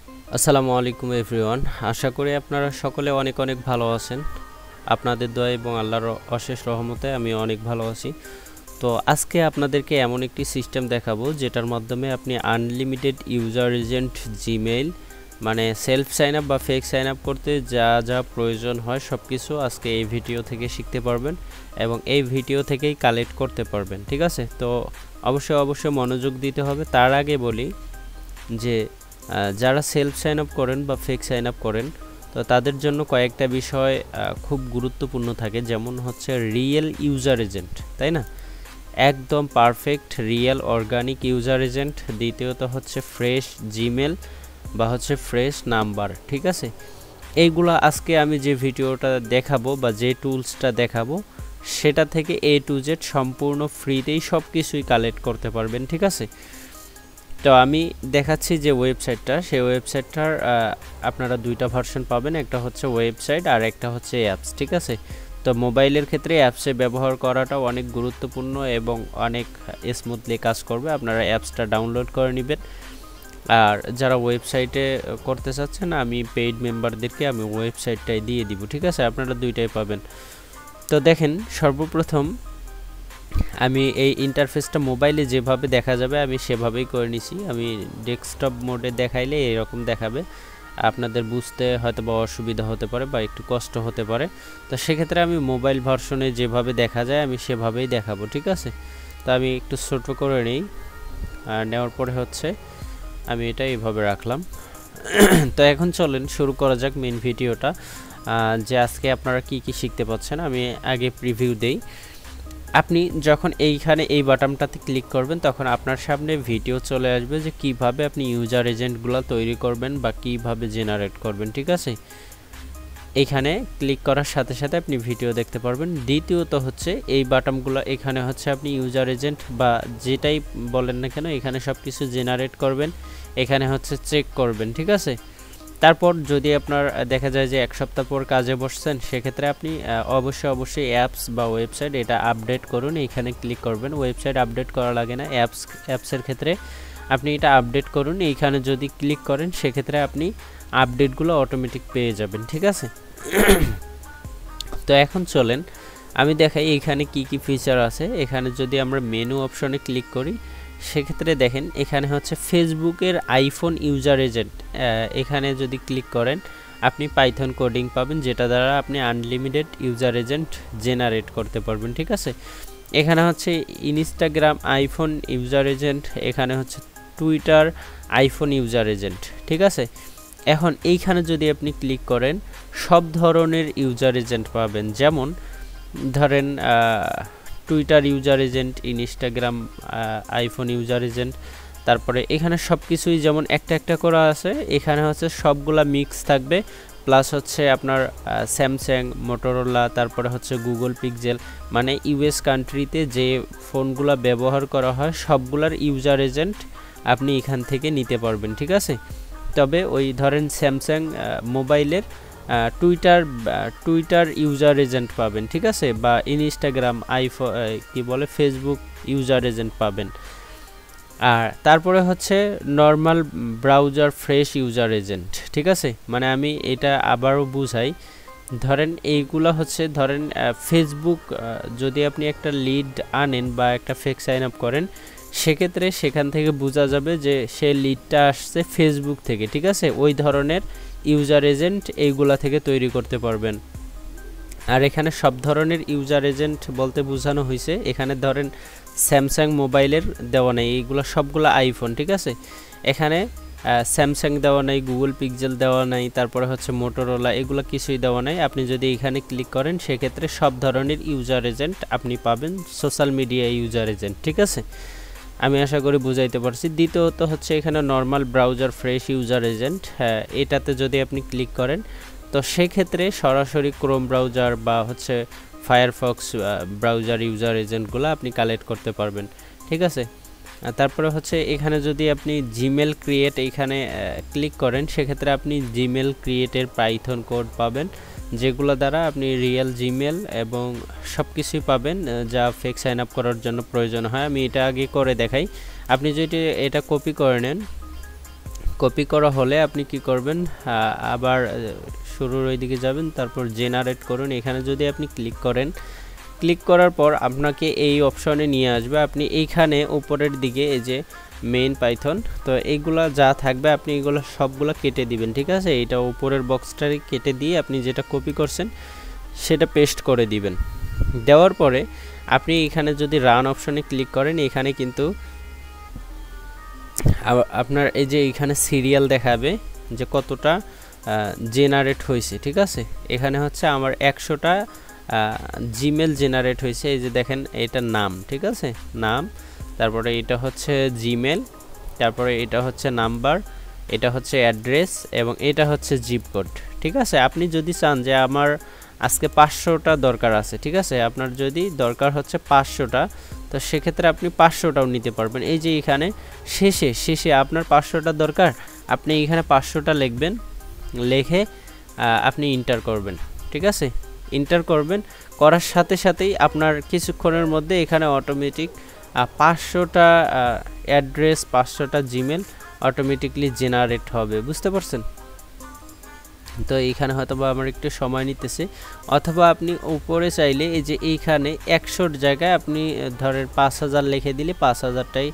আসসালামু আলাইকুম এভরিওয়ান। আশা করি আপনারা সকলে অনেক অনেক ভালো আছেন। আপনাদের দোয়া এবং আল্লাহর অশেষ রহমতে আমি অনেক ভালো আছি। তো আজকে আপনাদেরকে এমন একটি সিস্টেম দেখাবো যেটার মাধ্যমে আপনি আনলিমিটেড ইউজার এজেন্ট জিমেইল মানে সেলফ সাইন আপ বা ফেক সাইন আপ করতে যা যা প্রয়োজন হয় সব কিছু আজকে এই ভিডিও থেকে শিখতে পারবেন এবং এই ভিডিও থেকেই কালেক্ট করতে পারবেন। ঠিক আছে, তো অবশ্যই মনোযোগ দিতে হবে। তার আগে বলি যে যারা সেলফ সাইন আপ করেন বা ফেক সাইন আপ করেন, তো তাদের জন্য কয়েকটা বিষয় খুব গুরুত্বপূর্ণ থাকে, যেমন হচ্ছে রিয়েল ইউজার এজেন্ট, তাই না? একদম perfect real organic user agent. দ্বিতীয়ত হচ্ছে ফ্রেশ জিমেল বা হচ্ছে ফ্রেশ নাম্বার। ঠিক আছে, এইগুলো আজকে আমি যে ভিডিওটা দেখাবো বা যে টুলসটা দেখাবো সেটা থেকে A to Z সম্পূর্ণ ফ্রিতেই সব কিছুই কালেক্ট করতে পারবেন। ঠিক আছে, তো আমি দেখাচ্ছি যে ওয়েবসাইটটা, সেই ওয়েবসাইটটার আপনারা দুইটা ভার্সন পাবেন, একটা হচ্ছে ওয়েবসাইট আর একটা হচ্ছে অ্যাপস। ঠিক আছে, তো মোবাইলের ক্ষেত্রে অ্যাপসে ব্যবহার করাটাও অনেক গুরুত্বপূর্ণ এবং অনেক স্মুথলি কাজ করবে। আপনারা অ্যাপসটা ডাউনলোড করে নেবেন। আর যারা ওয়েবসাইটে করতে চাচ্ছেন, আমি পেইড মেম্বারদেরকে আমি ওয়েবসাইটটাই দিয়ে দিব। ঠিক আছে, আপনারা দুইটাই পাবেন। তো দেখেন, সর্বপ্রথম আমি এই ইন্টারফেসটা মোবাইলে যেভাবে দেখা যাবে আমি সেভাবেই করে নিছি। আমি ডেস্কটপ মোডে দেখাইলে এরকম দেখাবে, আপনাদের বুঝতে হয়তো বা অসুবিধা হতে পারে বা একটু কষ্ট হতে পারে। তো সেক্ষেত্রে আমি মোবাইল ভার্সনে যেভাবে দেখা যায় আমি সেভাবেই দেখাবো। ঠিক আছে, তো আমি একটু ছোট করে নিই। নেওয়ার পরে হচ্ছে আমি এটা এইভাবে রাখলাম। তো এখন চলেন শুরু করা যাক মেন ভিডিওটা, যে আজকে আপনারা কি কি শিখতে পাচ্ছেন। আমি আগে প্রিভিউ দেই। আপনি যখন এইখানে এই বাটনটাতে ক্লিক করবেন তখন আপনার সামনে ভিডিও চলে আসবে যে কিভাবে আপনি ইউজার এজেন্টগুলো তৈরি করবেন বা কিভাবে জেনারেট করবেন। ঠিক আছে, এইখানে ক্লিক করার সাথে সাথে আপনি ভিডিও দেখতে পারবেন। দ্বিতীয়ত হচ্ছে এই বাটনগুলো, এখানে হচ্ছে আপনি ইউজার এজেন্ট বা যেটাই বলেন না কেন এখানে সব কিছু জেনারেট করবেন, এখানে হচ্ছে চেক করবেন। ঠিক আছে, তারপর যদি আপনার দেখা যায় যে এক সপ্তাহ পর কাজে বসছেন, সেক্ষেত্রে আপনি অবশ্যই অ্যাপস বা ওয়েবসাইট এটা আপডেট করুন। এইখানে ক্লিক করবেন। ওয়েবসাইট আপডেট করা লাগে না, অ্যাপসের ক্ষেত্রে আপনি এটা আপডেট করুন। এইখানে যদি ক্লিক করেন সেক্ষেত্রে আপনি আপডেটগুলো অটোমেটিক পেয়ে যাবেন। ঠিক আছে, তো এখন চলেন আমি দেখাই এইখানে কি কি ফিচার আছে। এখানে যদি আমরা মেনু অপশনে ক্লিক করি সেক্ষেত্রে দেখেন এখানে হচ্ছে ফেসবুকের আইফোন ইউজার এজেন্ট। এখানে যদি ক্লিক করেন আপনি পাইথন কোডিং পাবেন, যেটা দ্বারা আপনি আনলিমিটেড ইউজার এজেন্ট জেনারেট করতে পারবেন। ঠিক আছে, এখানে হচ্ছে ইনস্টাগ্রাম আইফোন ইউজার এজেন্ট, এখানে হচ্ছে টুইটার আইফোন ইউজার এজেন্ট। ঠিক আছে, এখন এইখানে যদি আপনি ক্লিক করেন সব ধরনের ইউজার এজেন্ট পাবেন, যেমন ধরেন Twitter user agent, Instagram iPhone user agent, তারপরে এখানে সব কিছুই যেমন একটা একটা করা আছে, এখানে হচ্ছে সবগুলা মিক্স থাকবে। প্লাস হচ্ছে আপনার স্যামসাং, মোটোরোলা, তারপরে হচ্ছে গুগল পিক্সেল, মানে ইউএস কান্ট্রিতে যে ফোনগুলো ব্যবহার করা হয় সবগুলার ইউজার এজেন্ট আপনি এখান থেকে নিতে পারবেন। ঠিক আছে, তবে ওই ধরেন স্যামসাং মোবাইলের টুইটার ইউজার এজেন্ট পাবেন। ঠিক আছে, বা ইনস্টাগ্রাম আইফোন কি বলে ফেসবুক ইউজার এজেন্ট পাবেন। আর তারপরে হচ্ছে normal browser fresh user agent. ঠিক আছে, মানে আমি এটা আবারও বুঝাই। ধরেন এইগুলো হচ্ছে ধরেন ফেসবুক, যদি আপনি একটা লিড আনেন বা একটা ফেক সাইন আপ করেন সেক্ষেত্রে সেখান থেকে বোঝা যাবে যে সে লিডটা আসছে ফেসবুক থেকে। ঠিক আছে, ওই ধরনের ইউজার এজেন্ট এইগুলা থেকে তৈরি করতে পারবেন। আর এখানে সব ধরনের ইউজার এজেন্ট বলতে বোঝানো হয়েছে, এখানে ধরেন স্যামসাং মোবাইলের দেওয়া নেই, এইগুলো সবগুলো আইফোন। ঠিক আছে, এখানে স্যামসাং দেওয়া নাই, গুগল পিক্সেল দেওয়া নাই, তারপরে হচ্ছে মোটোরোলা, এগুলো কিছুই দেওয়া নাই। আপনি যদি এখানে ক্লিক করেন সেক্ষেত্রে সব ধরনের ইউজার এজেন্ট আপনি পাবেন, সোশ্যাল মিডিয়া ইউজার এজেন্ট। ঠিক আছে, আমি আশা করি বুঝাইতে পারছি। দ্বিতীয়ত হচ্ছে এখানে normal browser fresh user agent, হ্যাঁ এটাতে যদি আপনি ক্লিক করেন তো সেক্ষেত্রে সরাসরি ক্রোম ব্রাউজার বা হচ্ছে ফায়ারফক্স ব্রাউজার ইউজার এজেন্টগুলো আপনি কালেক্ট করতে পারবেন। ঠিক আছে, তারপরে হচ্ছে এখানে যদি আপনি জিমেল ক্রিয়েট এইখানে ক্লিক করেন সেক্ষেত্রে আপনি জিমেল ক্রিয়েটের পাইথন কোড পাবেন, যেগুলো দ্বারা আপনি রিয়েল জিমেল এবং সব কিছুই পাবেন যা ফেক সাইন আপ করার জন্য প্রয়োজন হয়। আমি এটা আগে করে দেখাই। আপনি যদি এটা কপি করে নেন কপি করা হলে আপনি কি করবেন, আবার শুরুর ওইদিকে যাবেন, তারপর জেনারেট করুন। এখানে যদি আপনি ক্লিক করেন, ক্লিক করার পর আপনাকে এই অপশনে নিয়ে আসবে। আপনি এইখানে উপরের দিকে এই যে মেইন পাইথন, তো এইগুলা যা থাকবে আপনি এগুলো সবগুলো কেটে দিবেন, ঠিক আছে। এইটা উপরের বক্সটাকে কেটে দিয়ে আপনি যেটা কপি করছেন সেটা পেস্ট করে দিবেন। দেওয়ার পরে আপনি এখানে যদি রান অপশনে ক্লিক করেন, এখানে কিন্তু আপনার এই যে এখানে সিরিয়াল দেখাবে যে কতটা জেনারেট হয়েছে, ঠিক আছে। এখানে হচ্ছে আমার 100টা জিমেল জেনারেট হয়েছে। এই যে দেখেন এটা নাম, ঠিক আছে, নাম, তারপরে এটা হচ্ছে জিমেল, তারপরে এটা হচ্ছে নাম্বার, এটা হচ্ছে অ্যাড্রেস এবং এটা হচ্ছে জিপ কোড, ঠিক আছে। আপনি যদি চান যে আমার আজকে 500টা দরকার আছে, ঠিক আছে, আপনার যদি দরকার হচ্ছে 500টা, তো সেক্ষেত্রে আপনি 500টাও নিতে পারবেন। এই যে এখানে শেষে আপনার 500টা দরকার, আপনি এখানে 500টা লিখবেন, লিখে আপনি এন্টার করবেন, ঠিক আছে। এন্টার করবেন, করার সাথে সাথেই আপনার কিছুক্ষণের মধ্যে এখানে অটোমেটিক 500টা অ্যাড্রেস, 500টা জিমেল অটোমেটিকলি জেনারেট হবে, বুঝতে পারছেন। তো এইখানে হয়তো বা আমার একটু সময় নিতেছে, অথবা আপনি উপরে চাইলে এই যে এইখানে 100 জায়গায় আপনি ধরেন 5000 লিখে দিলে 5000টাই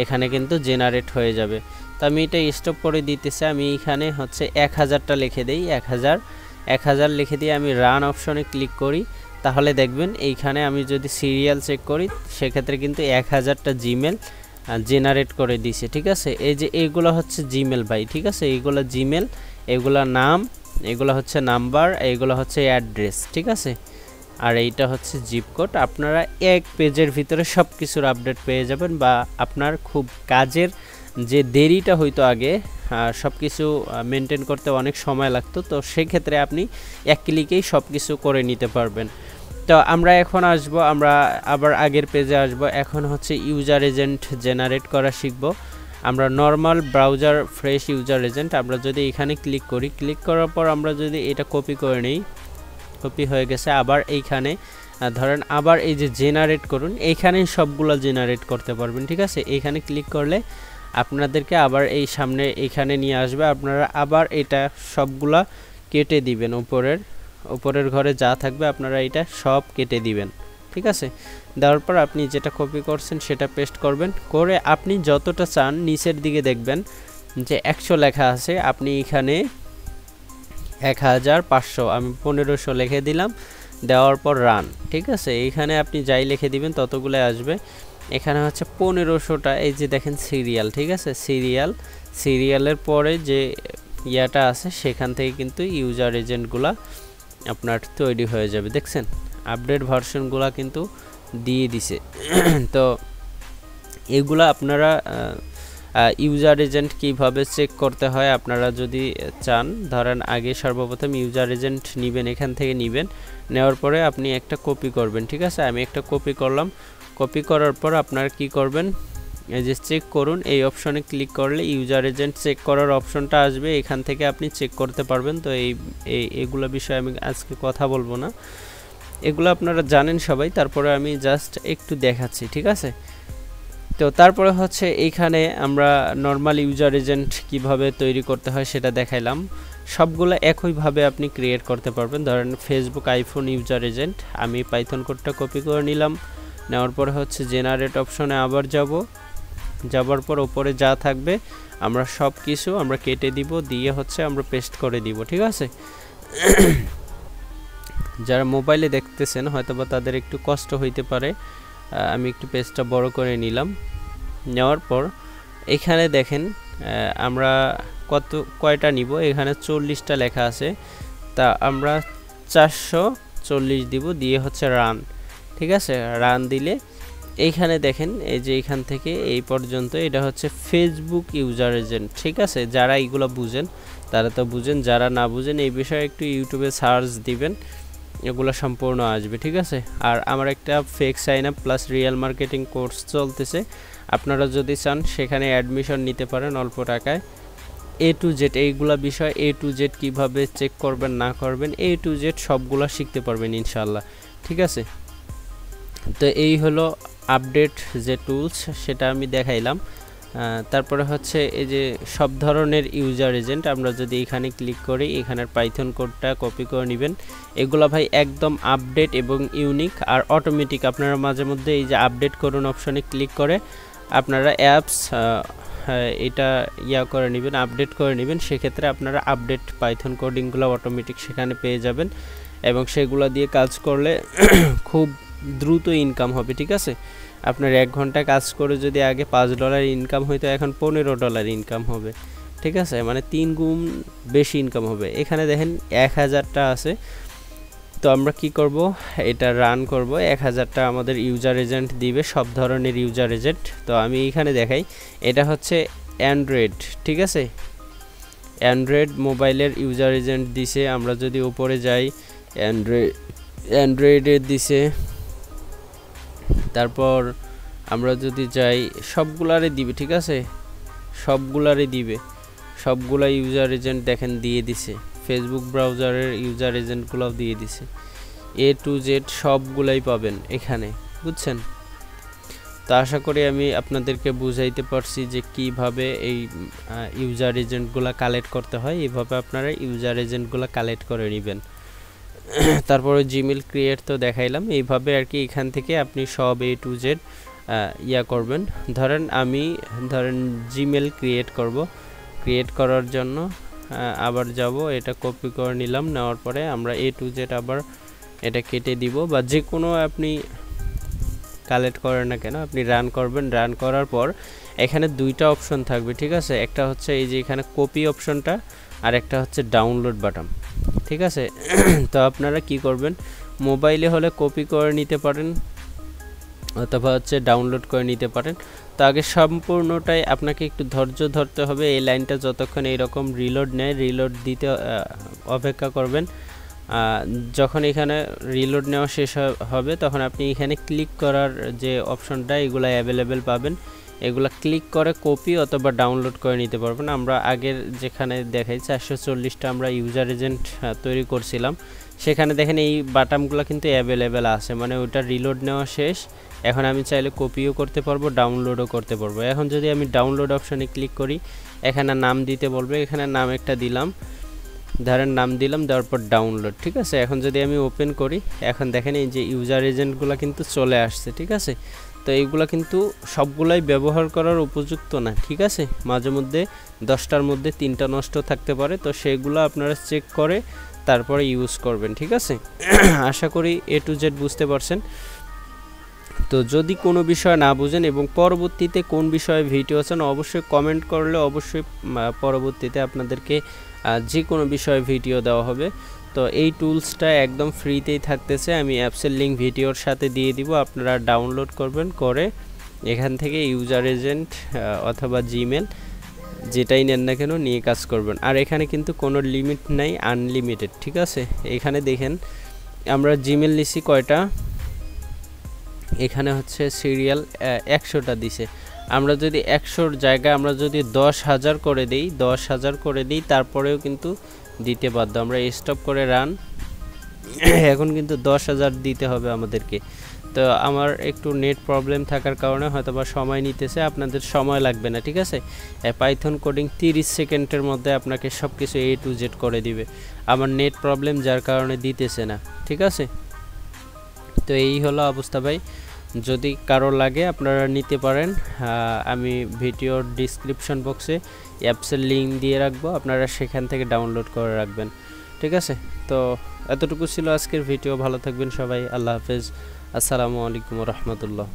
এখানে কিন্তু জেনারেট হয়ে যাবে। তো আমি এটা স্টপ করে দিতেছি, আমি এইখানে হচ্ছে 1000টা লিখে দেই, 1000 লিখে দিয়ে আমি রান অপশনে ক্লিক করি, তাহলে দেখবেন এইখানে আমি যদি সিরিয়াল চেক করি সেক্ষেত্রে কিন্তু 1000টা জিমেল জেনারেট করে দিছে, ঠিক আছে। এই যে এইগুলো হচ্ছে জিমেল ভাই, ঠিক আছে, এইগুলো জিমেল, এগুলা নাম, এগুলো হচ্ছে নাম্বার, এইগুলো হচ্ছে অ্যাড্রেস, ঠিক আছে, আর এইটা হচ্ছে জিপ কোড। আপনারা এক পেজের ভিতরে সব কিছুর আপডেট পেয়ে যাবেন, বা আপনার খুব কাজের যে দেরিটা হয়তো আগে সব কিছু মেনটেন করতে অনেক সময় লাগতো, তো সেক্ষেত্রে আপনি এক ক্লিকেই সব কিছু করে নিতে পারবেন। তো আমরা এখন আসবো, আমরা আবার আগের পেজে আসব। এখন হচ্ছে ইউজার এজেন্ট জেনারেট করা শিখব। আমরা normal browser fresh user agent, আমরা যদি এখানে ক্লিক করি, ক্লিক করার পর আমরা যদি এটা কপি করে নিই, কপি হয়ে গেছে। আবার এইখানে ধরেন আবার এই যে জেনারেট করুন, এইখানেই সবগুলো জেনারেট করতে পারবেন, ঠিক আছে। এইখানে ক্লিক করলে আপনাদেরকে আবার এই সামনে এইখানে নিয়ে আসবে, আপনারা আবার এটা সবগুলা কেটে দিবেন, উপরের ঘরে যা থাকবে আপনারা এটা সব কেটে দিবেন, ঠিক আছে। দেওয়ার পর আপনি যেটা কপি করছেন সেটা পেস্ট করবেন, করে আপনি যতটা চান নিচের দিকে দেখবেন যে 100 লেখা আছে, আপনি এখানে 1500, আমি 1500 লিখে দিলাম, দেওয়ার পর রান, ঠিক আছে। এইখানে আপনি যাই লিখে দিবেন ততগুলো আসবে। এখানে হচ্ছে 1500টা, এই যে দেখেন সিরিয়াল, ঠিক আছে, সিরিয়ালের পরে যে ইয়াটা আছে সেখান থেকে কিন্তু ইউজার এজেন্টগুলা আপনার তৈরি হয়ে যাবে, দেখছেন আপডেট ভার্সনগুলা কিন্তু দিয়ে দিছে। তো এগুলা আপনারা ইউজার এজেন্ট কিভাবে চেক করতে হয় আপনারা যদি চান, ধরেন আগে সর্বপ্রথম ইউজার এজেন্ট নেবেন, এখান থেকে নেবেন, নেওয়ার পরে আপনি একটা কপি করবেন, ঠিক আছে। আমি একটা কপি করলাম, কপি করার পর আপনারা কি করবেন, এই যে চেক করুন, এই অপশনে ক্লিক করলে ইউজার এজেন্ট চেক করার অপশনটা আসবে, এখান থেকে আপনি চেক করতে পারবেন। তো এইগুলো বিষয়ে আমি আজকে কথা বলবো না, এগুলো আপনারা জানেন সবাই, তারপরে আমি জাস্ট একটু দেখাচ্ছি, ঠিক আছে। তো তারপরে হচ্ছে এইখানে আমরা নর্মাল ইউজার এজেন্ট কিভাবে তৈরি করতে হয় সেটা দেখাইলাম, সবগুলো একইভাবে আপনি ক্রিয়েট করতে পারবেন। ধরেন ফেসবুক আইফোন ইউজার এজেন্ট, আমি পাইথন কোডটা কপি করে নিলাম, নেওয়ার পরে হচ্ছে জেনারেট অপশনে আবার যাবার পর উপরে যা থাকবে আমরা সব কিছু আমরা কেটে দিব, দিয়ে হচ্ছে আমরা পেস্ট করে দিব, ঠিক আছে। যারা মোবাইলে দেখতেছেন হয়তোবা তাদের একটু কষ্ট হইতে পারে, আমি একটু পেজটা বড় করে নিলাম, নেওয়ার পর এখানে দেখেন আমরা কয়টা নিব, এখানে 40টা লেখা আছে, তা আমরা 440 দিব, দিয়ে হচ্ছে রান, ঠিক আছে। রান দিলে এইখানে দেখেন এই যে এখান থেকে এই পর্যন্ত এটা হচ্ছে ফেসবুক ইউজার এজেন্ট, ঠিক আছে। যারা এইগুলো বুঝেন তারা তো বুঝেন, যারা না বুঝেন এই বিষয়ে একটু ইউটিউবে সার্চ দিবেন, এগুলো সম্পূর্ণ আসবে, ঠিক আছে। আর আমার একটা fake sign up plus real marketing course চলতেছে, আপনারা যদি চান সেখানে অ্যাডমিশন নিতে পারেন অল্প টাকায়। A to Z এইগুলা বিষয়, A to Z কিভাবে চেক করবেন না করবেন, A to Z সবগুলা শিখতে পারবেন ইনশাল্লাহ, ঠিক আছে। তো এই হলো আপডেট যে টুলস সেটা আমি দেখাইলাম। তারপরে হচ্ছে এই যে সব ধরনের ইউজার এজেন্ট, আমরা যদি এখানে ক্লিক করি এখানের পাইথন কোডটা কপি করে নেবেন। এগুলা ভাই একদম আপডেট এবং ইউনিক আর অটোমেটিক। আপনারা মাঝে মধ্যে এই যে আপডেট করুন অপশনে ক্লিক করে আপনারা অ্যাপস এটা করে নেবেন, আপডেট করে নেবেন। সেক্ষেত্রে আপনারা আপডেট পাইথন কোডিংগুলো অটোমেটিক সেখানে পেয়ে যাবেন এবং সেগুলো দিয়ে কাজ করলে খুব দ্রুত ইনকাম হবে। ঠিক আছে, আপনার 1 ঘন্টা কাজ করে যদি আগে $5 ইনকাম হইতো, এখন $15 ইনকাম হবে। ঠিক আছে, মানে 3 গুণ বেশি ইনকাম হবে। এখানে দেখেন 1000টা আছে। তো আমরা কি করব, এটা রান করব। 1000টা আমাদের ইউজার এজেন্ট দিবে, সব ধরনের ইউজার এজেন্ট। তো আমি এখানে দেখাই, এটা হচ্ছে অ্যান্ড্রয়েড। ঠিক আছে, অ্যান্ড্রয়েড মোবাইলের ইউজার এজেন্ট দিছে। আমরা যদি উপরে যাই, অ্যান্ড্রয়েডের দিছে। তারপর আমরা যদি যাই, সবগুলারে দিবে। ঠিক আছে, সবগুলারে দিবে, সবগুলা ইউজার এজেন্ট দেখেন দিয়ে দিছে। ফেসবুক ব্রাউজারের ইউজার এজেন্টগুলোও দিয়ে দিছে। A to Z সবগুলাই পাবেন এখানে, বুঝছেন? তো আশা করি আমি আপনাদেরকে বুঝাইতে পারছি যে কিভাবে এই ইউজার এজেন্টগুলো কালেক্ট করতে হয়। এইভাবে আপনারা ইউজার এজেন্টগুলো কালেক্ট করে নেবেন। তারপরে জিমেল ক্রিয়েট তো দেখাইলাম। এইভাবে আর কি এখান থেকে আপনি সব A to Z করবেন। আমি জিমেল ক্রিয়েট করব। ক্রিয়েট করার জন্য আবার যাব, এটা কপি করে নিলাম। নেওয়ার পরে আমরা A to Z আবার এটা কেটে দিব, বা যে কোনো আপনি কালেক্ট করেন না কেন আপনি রান করবেন। রান করার পর এখানে 2টা অপশন থাকবে। ঠিক আছে, একটা হচ্ছে এই যে এখানে কপি অপশনটা, আর একটা হচ্ছে ডাউনলোড বাটন। ঠিক আছে, তো আপনারা কি করবেন, মোবাইলে হলে কপি করে নিতে পারেন অথবা হচ্ছে ডাউনলোড করে নিতে পারেন। তো আগে সম্পূর্ণটাই আপনাকে একটু ধৈর্য ধরতে হবে। এই লাইনটা যতক্ষণ এইরকম রিলোড নেয়, রিলোড দিতে অপেক্ষা করবেন। যখন এখানে রিলোড নেওয়া শেষ হবে তখন আপনি এখানে ক্লিক করার যে অপশনটা, এগুলো অ্যাভেলেবেল পাবেন। এগুলা ক্লিক করে কপি অথবা ডাউনলোড করে নিতে পারবেন। আমরা আগের যেখানে দেখাই 440টা আমরা ইউজার এজেন্ট তৈরি করছিলাম, সেখানে দেখেন এই বাটনগুলো কিন্তু অ্যাভেলেবেল আছে, মানে ওটা রিলোড নেওয়া শেষ। এখন আমি চাইলে কপিও করতে পারবো, ডাউনলোডও করতে পারবো। এখন যদি আমি ডাউনলোড অপশনে ক্লিক করি, এখানে নাম দিতে বলবে, এখানে নাম একটা দিলাম, নাম দিলাম, দেওয়ার পর ডাউনলোড। ঠিক আছে, এখন যদি আমি ওপেন করি, এখন দেখেন এই যে ইউজার এজেন্টগুলো কিন্তু চলে আসছে। ঠিক আছে, তো এইগুলো কিন্তু সবগুলাই ব্যবহার করার উপযুক্ত না। ঠিক আছে, মাঝে মধ্যে 10টার মধ্যে 3টা নষ্ট থাকতে পারে। তো সেগুলো আপনারা চেক করে তারপরে ইউজ করবেন। ঠিক আছে, আশা করি A to Z বুঝতে পারছেন। তো যদি কোনো বিষয় না বুঝেন এবং পরবর্তীতে কোন বিষয়ে ভিডিও আছেন, অবশ্যই কমেন্ট করলে অবশ্যই পরবর্তীতে আপনাদেরকে যে কোনো বিষয়ে ভিডিও দেওয়া হবে। তো এই টুলসটা একদম ফ্রিতেই থাকতেছে, আমি অ্যাপসের লিঙ্ক ভিডিওর সাথে দিয়ে দিব। আপনারা ডাউনলোড করবেন, করে এখান থেকে ইউজার এজেন্ট অথবা জিমেল যেটাই নেন না কেন নিয়ে কাজ করবেন। আর এখানে কিন্তু কোনো লিমিট নাই, আনলিমিটেড। ঠিক আছে, এখানে দেখেন আমরা জিমেল নিছি কয়টা, এখানে হচ্ছে সিরিয়াল 100টা দিছে। আমরা যদি 100-র জায়গায় আমরা যদি 10,000 করে দিই, 10,000 করে দিই, তারপরেও কিন্তু দিতে বাধ্য। আমরা স্টপ করে রান, এখন কিন্তু 10,000 দিতে হবে আমাদেরকে। তো আমার একটু নেট প্রবলেম থাকার কারণে হয়তোবা সময় নিতেছে, আপনাদের সময় লাগবে না। ঠিক আছে, পাইথন কোডিং 30 সেকেন্ডের মধ্যে আপনাকে সব কিছু A to Z করে দিবে। আমার নেট প্রবলেম যার কারণে দিতেছে না। ঠিক আছে, তো এই হলো অবস্থা ভাই। যদি কারো লাগে আপনারা নিতে পারেন। আমি ভিডিওর ডিসক্রিপশন বক্সে অ্যাপসের লিঙ্ক দিয়ে রাখবো, আপনারা সেখান থেকে ডাউনলোড করে রাখবেন। ঠিক আছে, তো এতটুকু ছিল আজকের ভিডিও। ভালো থাকবেন সবাই, আল্লাহ হাফেজ, আসসালামু আলাইকুম রহমতুল্লাহ।